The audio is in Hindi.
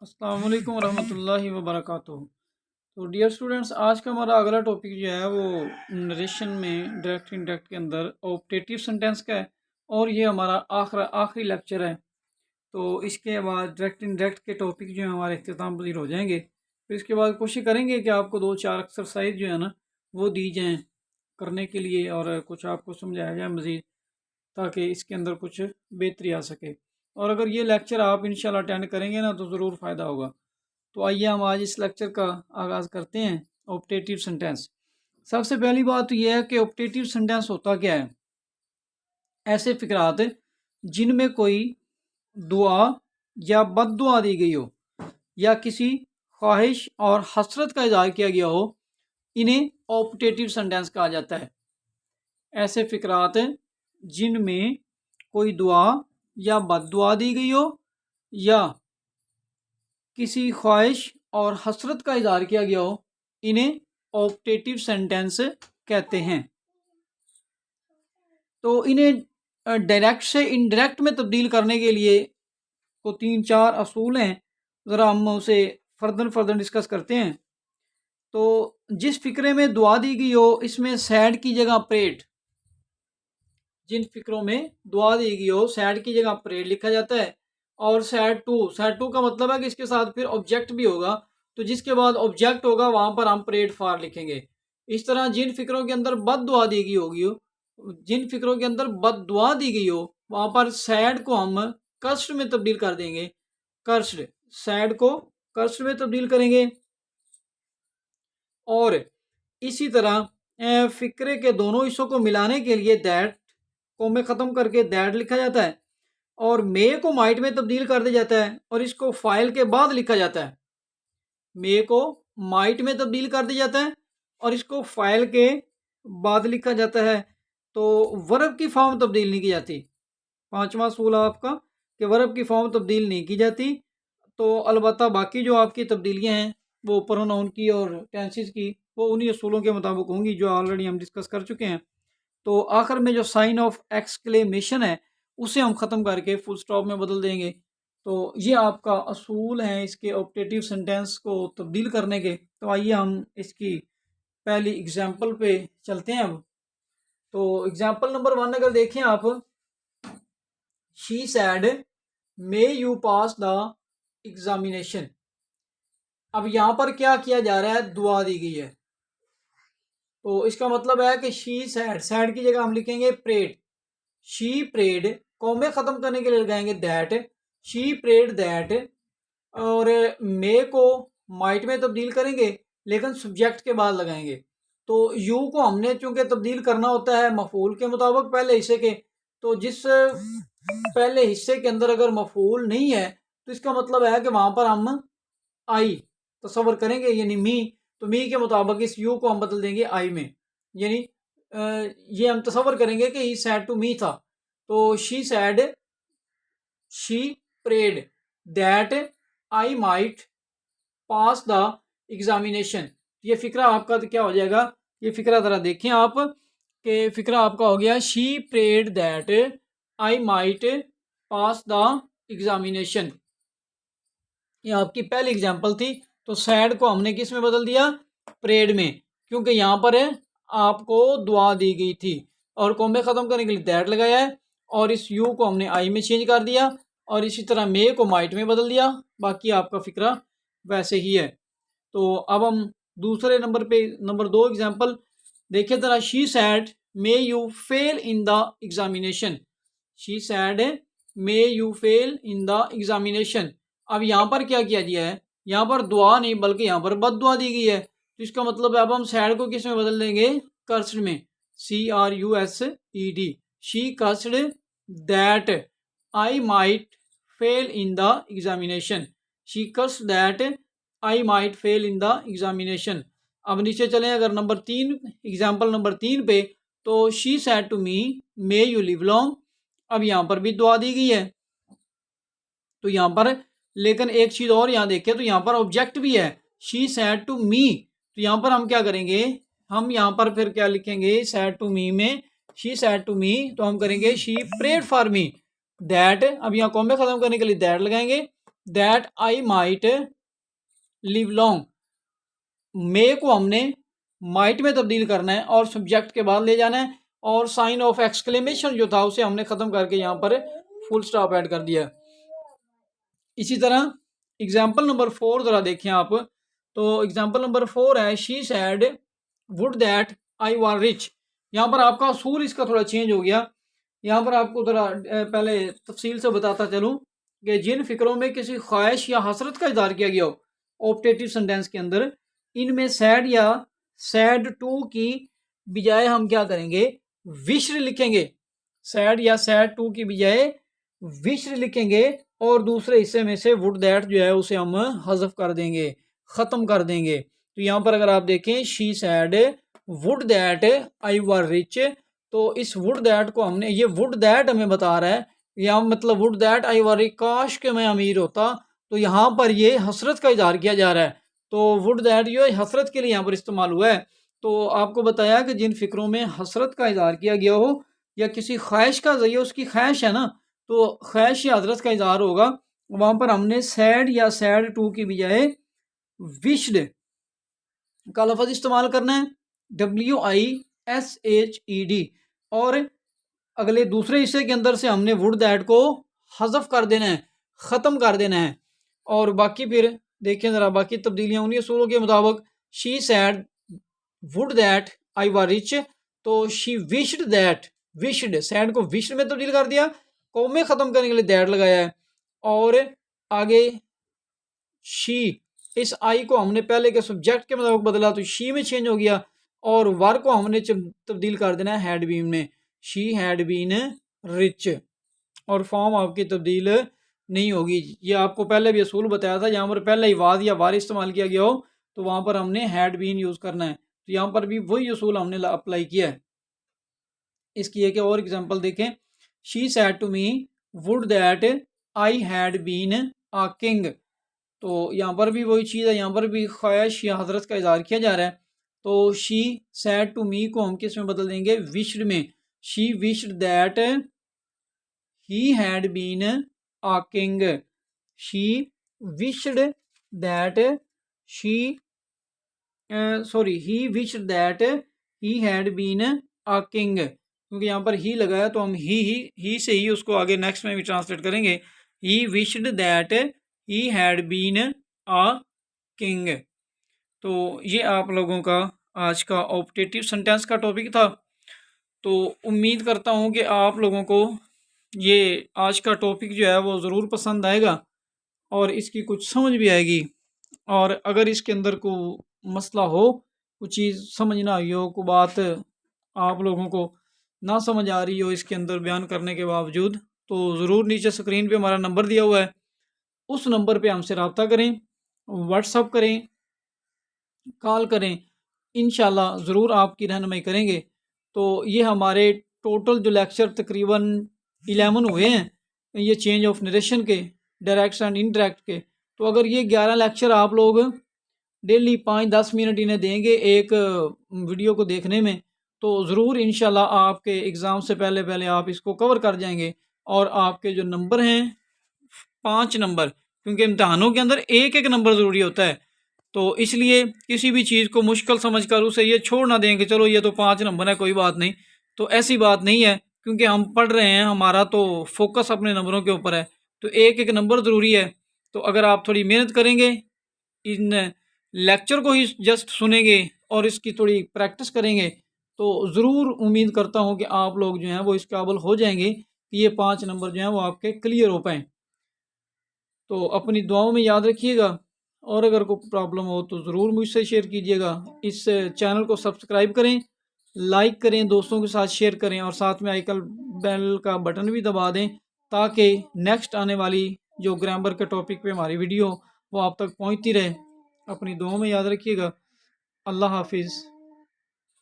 अस्सलाम वालेकुम रहमतुल्लाहि व बरकातुहू। तो डियर स्टूडेंट्स, आज का हमारा अगला टॉपिक जो है वो नरेशन में डायरेक्ट इनडायरेक्ट के अंदर ऑप्टेटिव सेंटेंस का है और ये हमारा आखिरी लेक्चर है। तो इसके बाद डायरेक्ट इनडायरेक्ट के टॉपिक जो है हमारे अख्तिताम पजीर हो जाएंगे। फिर इसके बाद कोशिश करेंगे कि आपको 2-4 एक्सरसाइज जो है ना वो दी जाएँ करने के लिए और कुछ आपको समझाया जाए मज़ीद, ताकि इसके अंदर कुछ बेहतरी आ सके। और अगर ये लेक्चर आप इंशाल्लाह अटेंड करेंगे ना तो ज़रूर फ़ायदा होगा। तो आइए हम आज इस लेक्चर का आगाज़ करते हैं। ऑप्टेटिव सेंटेंस, सबसे पहली बात तो यह है कि ऑप्टेटिव सेंटेंस होता क्या है। ऐसे फ़िक्रात जिनमें कोई दुआ या बद्दुआ दी गई हो या किसी ख्वाहिश और हसरत का इज़हार किया गया हो, इन्हें ऑप्टेटिव सेंटेंस कहा जाता है। ऐसे फ़िक्रात जिनमें कोई दुआ या बद्दुआ दी गई हो या किसी ख्वाहिश और हसरत का इज़हार किया गया हो, इन्हें ऑप्टेटिव सेंटेंस कहते हैं। तो इन्हें डायरेक्ट से इनडायरेक्ट में तब्दील करने के लिए तो 3-4 असूल हैं, ज़रा हम उसे फर्दर डिस्कस करते हैं। तो जिस फिक्रे में दुआ दी गई हो, इसमें सैड की जगह प्रेड, जिन फिक्रों में दुआ दी गई हो सैड की जगह प्रेड लिखा जाता है। और सैड टू का मतलब है कि इसके साथ फिर ऑब्जेक्ट भी होगा, तो जिसके बाद ऑब्जेक्ट होगा वहां पर हम प्रेड फॉर लिखेंगे। इस तरह जिन फिक्रों के अंदर बद दुआ दी गई होगी, जिन फिक्रों के अंदर बद दुआ दी गई हो, वहां पर सैड को हम कर्स्ड में तब्दील कर देंगे। कर्स्ड, सैड को कर्स्ड में तब्दील करेंगे। और इसी तरह फिक्रे के दोनों हिस्सों को मिलाने के लिए दैट को में ख़त्म करके दैट लिखा जाता है और मे को माइट में तब्दील कर दिया जाता है और इसको फाइल के बाद लिखा जाता है। मे को माइट में तब्दील कर दिया जाता है और इसको फाइल के बाद लिखा जाता है। तो वर्ब की फॉर्म तब्दील नहीं की जाती। 5वां असूल आपका कि वर्ब की फॉर्म तब्दील नहीं की जाती। तो अलबत्ता बाकी जो आपकी तब्दीलियाँ हैं वो प्रोनाउन की और टेंसेस की, वो उन्हीं असूलों के मुताबिक होंगी जो ऑलरेडी हम डिस्कस कर चुके हैं। तो आखिर में जो साइन ऑफ एक्सक्लेमेशन है उसे हम ख़त्म करके फुल स्टॉप में बदल देंगे। तो ये आपका असूल है इसके ऑप्टेटिव सेंटेंस को तब्दील करने के। तो आइए हम इसकी पहली एग्जांपल पे चलते हैं अब। तो एग्जांपल नंबर 1 अगर देखें आप, she said may you pass the examination. अब यहाँ पर क्या किया जा रहा है, दुआ दी गई है। तो इसका मतलब है कि शी सैड, सैड की जगह हम लिखेंगे प्रेड। शी प्रेड, कॉमे खत्म करने के लिए लगाएंगे दैट, शी प्रेड दैट। और मे को माइट में तब्दील करेंगे लेकिन सब्जेक्ट के बाद लगाएंगे। तो यू को हमने चूंकि तब्दील करना होता है मफूल के मुताबिक पहले हिस्से के, तो जिस पहले हिस्से के अंदर अगर मफूल नहीं है तो इसका मतलब है कि वहां पर हम आई तस्वर करेंगे, यानी मी। तो मी के मुताबिक इस यू को हम बदल देंगे आई में, यानी ये हम तस्वर करेंगे कि ही सैड टू मी था। तो she said, she prayed that I might pass the examination. ये फिक्रा आपका तो क्या हो जाएगा, ये फिक्रा ज़रा देखें आप कि फिक्रा आपका हो गया she prayed that I might pass the examination. ये आपकी पहली एग्जांपल थी। तो सैड को हमने किस में बदल दिया, प्रेड में, क्योंकि यहाँ पर आपको दुआ दी गई थी और कॉमे ख़त्म करने के लिए दैट लगाया है और इस यू को हमने आई में चेंज कर दिया और इसी तरह मे को माइट में बदल दिया। बाकी आपका फिक्रा वैसे ही है। तो अब हम दूसरे नंबर पे, नंबर 2 एग्जाम्पल देखिए ज़रा। She said may you fail in the examination. She said may you fail in the examination. अब यहाँ पर क्या किया गया है, यहाँ पर दुआ नहीं बल्कि यहाँ पर बद दुआ दी गई है। तो इसका मतलब है अब हम सैड को किस में बदल देंगे, कर्स्ड में, CRUSED। She cursed that I might fail in the examination. She cursed that I might fail in the examination. अब नीचे चलें अगर नंबर 3, एग्जाम्पल नंबर 3 पे, तो she said to me may you live long. अब यहाँ पर भी दुआ दी गई है। तो यहाँ पर लेकिन एक चीज़ और यहाँ देखें तो यहाँ पर ऑब्जेक्ट भी है, शी सैड टू मी। तो यहाँ पर हम क्या करेंगे, हम यहाँ पर फिर क्या लिखेंगे, सैड टू मी में शी सैड टू मी, तो हम करेंगे she prayed for me that. अब यहाँ कॉमे खत्म करने के लिए दैट लगाएंगे, that I might live long, may को हमने माइट में तब्दील करना है और सब्जेक्ट के बाद ले जाना है, और साइन ऑफ एक्सक्लेमेशन जो था उसे हमने ख़त्म करके यहाँ पर फुल स्टॉप ऐड कर दिया। इसी तरह एग्जाम्पल नंबर 4 ज़रा देखें आप। तो एग्जाम्पल नंबर 4 है she said would that I war rich. यहाँ पर आपका असूल इसका थोड़ा चेंज हो गया। यहाँ पर आपको थोड़ा पहले तफसील से बताता चलूँ कि जिन फिक्रों में किसी ख्वाहिश या हसरत का इज़हार किया गया हो ऑप्टेटिव सेंटेंस के अंदर, इनमें सैड या सैड टू की बजाय हम क्या करेंगे, विश्र लिखेंगे। सैड या सैड टू की बजाय विश्र लिखेंगे और दूसरे हिस्से में से वुड दैट जो है उसे हम हज़फ कर देंगे, ख़त्म कर देंगे। तो यहाँ पर अगर आप देखें she said would that I were rich, तो इस वुड दैट को हमने, ये वुड दैट हमें बता रहा है यहाँ, मतलब would that I were rich, काश के मैं अमीर होता। तो यहाँ पर ये हसरत का इज़हार किया जा रहा है, तो वुड दैट जो है हसरत के लिए यहाँ पर इस्तेमाल हुआ है। तो आपको बताया कि जिन फिक्रों में हसरत का इज़हार किया गया हो या किसी ख्वाहिश का जरिए, उसकी ख्वाहिश है ना, तो ख्वाहिश या हसरत का इज़हार होगा, वहाँ पर हमने सैड या सैड टू की बजाय विश्ड का लफ्ज़ इस्तेमाल करना है, WISHED, और अगले दूसरे हिस्से के अंदर से हमने वुड दैट को हज़फ कर देना है, ख़त्म कर देना है। और बाकी फिर देखें ज़रा बाकी तब्दीलियाँ उन्हीं असूलों के मुताबिक। She said would that I were rich, तो she wished that, wished said को विश्ड में तब्दील कर दिया, कौमे ख़त्म करने के लिए दैट लगाया है। और आगे शी, इस आई को हमने पहले के सब्जेक्ट के मुताबिक बदला तो शी में चेंज हो गया, और वर को हमने तब्दील कर देना है हैड बीन में, शी हैड बीन रिच, और फॉर्म आपकी तब्दील नहीं होगी। ये आपको पहले भी असूल बताया था, यहाँ पर पहले ही वाद या वार इस्तेमाल किया गया हो तो वहाँ पर हमने हैड बीन यूज़ करना है। तो यहाँ पर भी वही असूल हमने अप्लाई किया है। इसकी एक और एग्जांपल देखें, she said to me would that I had been a king. तो यहाँ पर भी वही चीज़ है, यहाँ पर भी ख्वाहिश या हजरत का इज़हार किया जा रहा है। तो शी सैड टू मी को हम किस में बदल देंगे, विश्ड में। She wished that he had been a king, she wished that she he wished that he had been a king, क्योंकि यहाँ पर ही लगाया तो हम ही से ही उसको आगे नेक्स्ट में भी ट्रांसलेट करेंगे। He wished that he had been a king. तो ये आप लोगों का आज का ऑप्टेटिव सेंटेंस का टॉपिक था। तो उम्मीद करता हूँ कि आप लोगों को ये आज का टॉपिक जो है वो ज़रूर पसंद आएगा और इसकी कुछ समझ भी आएगी। और अगर इसके अंदर को मसला हो, कुछ चीज़ समझ ना आई हो, कोई बात आप लोगों को ना समझ आ रही हो इसके अंदर बयान करने के बावजूद, तो ज़रूर नीचे स्क्रीन पे हमारा नंबर दिया हुआ है, उस नंबर पे हमसे रब्ता करें, व्हाट्सअप करें, कॉल करें, इंशाल्लाह ज़रूर आपकी रहनुमाई करेंगे। तो ये हमारे टोटल जो लेक्चर तकरीबन 11 हुए हैं, ये चेंज ऑफ नरेशन के, डायरेक्ट एंड इनडायरेक्ट के। तो अगर ये 11 लेक्चर आप लोग डेली 5-10 मिनट इन्हें देंगे एक वीडियो को देखने में, तो ज़रूर इंशाल्लाह आपके एग्ज़ाम से पहले पहले आप इसको कवर कर जाएंगे। और आपके जो नंबर हैं 5 नंबर, क्योंकि इम्तहानों के अंदर एक एक नंबर ज़रूरी होता है, तो इसलिए किसी भी चीज़ को मुश्किल समझकर उसे ये छोड़ ना दें कि चलो ये तो 5 नंबर है कोई बात नहीं। तो ऐसी बात नहीं है, क्योंकि हम पढ़ रहे हैं, हमारा तो फोकस अपने नंबरों के ऊपर है, तो एक एक नंबर ज़रूरी है। तो अगर आप थोड़ी मेहनत करेंगे, इन लेक्चर को ही जस्ट सुनेंगे और इसकी थोड़ी प्रैक्टिस करेंगे, तो ज़रूर उम्मीद करता हूँ कि आप लोग जो हैं वो इस काबिल हो जाएंगे कि ये 5 नंबर जो हैं वो आपके क्लियर हो पाएँ। तो अपनी दुआओं में याद रखिएगा, और अगर कोई प्रॉब्लम हो तो ज़रूर मुझसे शेयर कीजिएगा। इस चैनल को सब्सक्राइब करें, लाइक करें, दोस्तों के साथ शेयर करें, और साथ में आइकन बेल का बटन भी दबा दें, ताकि नेक्स्ट आने वाली जो ग्रामर के टॉपिक पे हमारी वीडियो वो आप तक पहुंचती रहे। अपनी दुआओं में याद रखिएगा। अल्लाह हाफिज़।